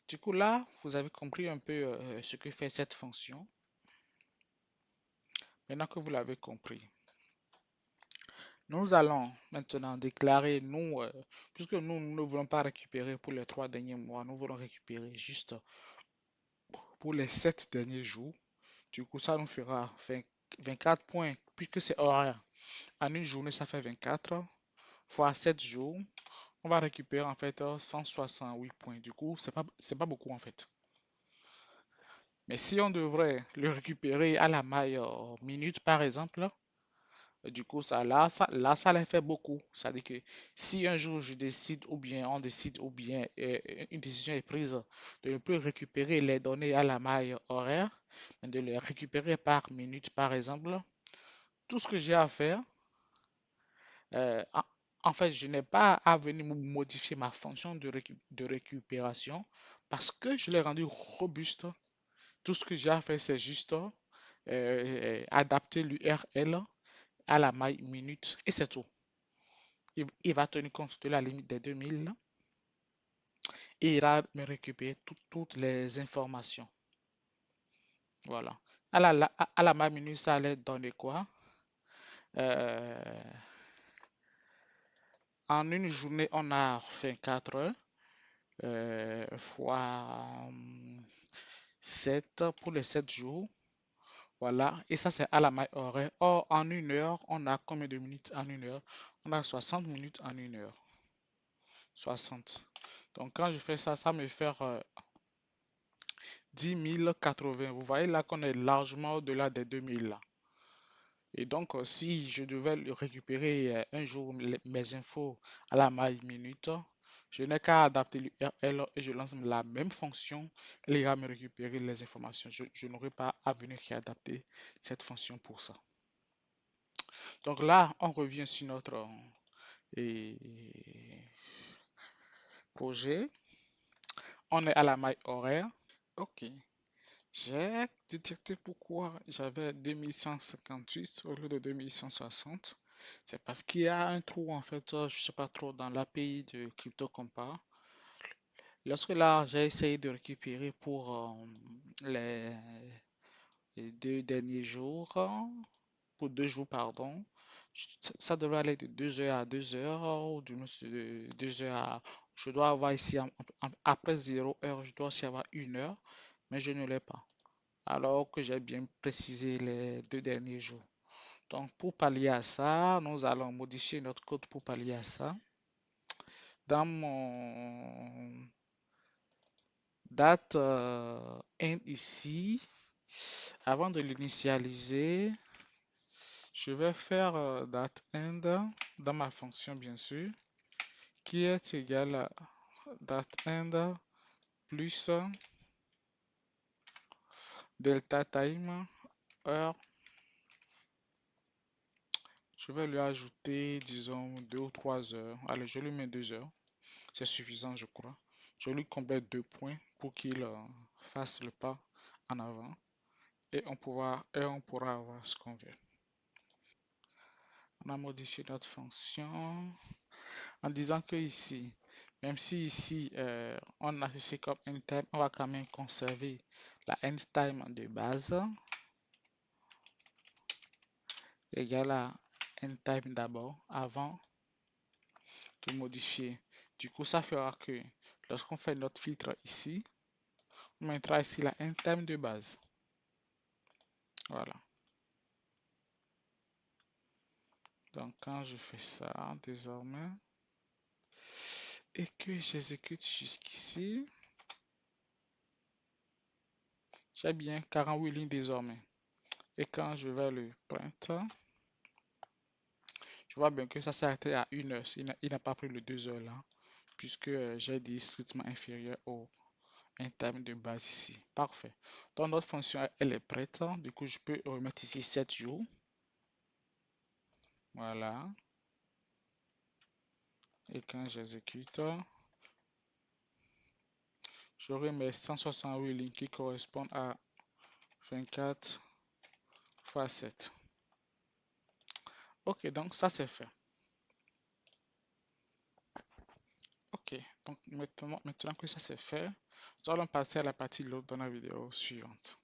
Du coup, là, vous avez compris un peu ce que fait cette fonction. Maintenant que vous l'avez compris, nous allons maintenant déclarer, puisque nous ne voulons pas récupérer pour les 3 derniers mois, nous voulons récupérer juste pour les 7 derniers jours. Du coup, ça nous fera 24 points, puisque c'est horaire. En une journée, ça fait 24 fois 7 jours. On va récupérer en fait 168 points. Du coup, c'est pas beaucoup en fait. Mais si on devrait le récupérer à la maille minute par exemple, du coup, ça les fait beaucoup. C'est-à-dire que si un jour je décide, ou bien on décide, ou bien une décision est prise de ne plus récupérer les données à la maille horaire, mais de les récupérer par minute par exemple, tout ce que j'ai à faire, euh, en, en fait, je n'ai pas à venir modifier ma fonction de récupération parce que je l'ai rendu robuste. Tout ce que j'ai à faire, c'est juste adapter l'URL à la maille minute et c'est tout. Il va tenir compte de la limite des 2000 et il ira me récupérer toutes les informations. Voilà. À la maille minute, ça allait donner quoi? Euh, En une journée, on a 24 heures fois 7 pour les 7 jours. Voilà. Et ça, c'est à la maille horaire. Or, en une heure, on a combien de minutes en une heure? On a 60 minutes en une heure. 60. Donc, quand je fais ça, ça me fait 10 080. Vous voyez là qu'on est largement au-delà des 2000 là. Et donc, si je devais le récupérer un jour mes infos à la maille minute, je n'ai qu'à adapter l'URL et je lance la même fonction. Elle ira me récupérer les informations. Je n'aurai pas à venir réadapter cette fonction pour ça. Donc là, on revient sur notre et- projet. On est à la maille horaire. OK. J'ai détecté pourquoi j'avais 2158 au lieu de 2160. C'est parce qu'il y a un trou en fait, je sais pas trop, dans l'API de CryptoCompa. Lorsque là, j'ai essayé de récupérer pour les, les 2 derniers jours, pour 2 jours, pardon, ça devrait aller de 2 heures à 2 heures, ou du moins de 2 heures à... Je dois avoir ici, après 0 heure, je dois aussi avoir 1 heure, mais je ne l'ai pas alors que j'ai bien précisé les 2 derniers jours. Donc, pour pallier à ça, nous allons modifier notre code pour pallier à ça. Dans mon date end ici, avant de l'initialiser, je vais faire date end dans ma fonction, bien sûr, qui est égal à date end plus delta time heure. Je vais lui ajouter, disons, 2 ou 3 heures. Allez, je lui mets 2 heures. C'est suffisant, je crois. Je lui complète 2 points pour qu'il fasse le pas en avant et on pourra avoir ce qu'on veut. On a modifié notre fonction en disant que ici, même si ici on a ceci comme end time, on va quand même conserver la end time de base égale à end time d'abord avant de modifier. Du coup, ça fera que lorsqu'on fait notre filtre ici, on mettra ici la end time de base. Voilà. Donc quand je fais ça désormais et que j'exécute jusqu'ici, j'ai bien 48 lignes désormais. Et quand je vais le print, je vois bien que ça s'est arrêté à 1 heure. Il n'a pas pris le 2 heures là, puisque j'ai dit strictement inférieur au un time de base ici. Parfait. Donc notre fonction, elle est prête. Du coup, je peux remettre ici 7 jours. Voilà. Et quand j'exécute, j'aurai mes 168 lignes qui correspondent à 24 fois 7. Ok, donc ça c'est fait. Ok, donc maintenant que ça c'est fait, Nous allons passer à la partie load dans la vidéo suivante.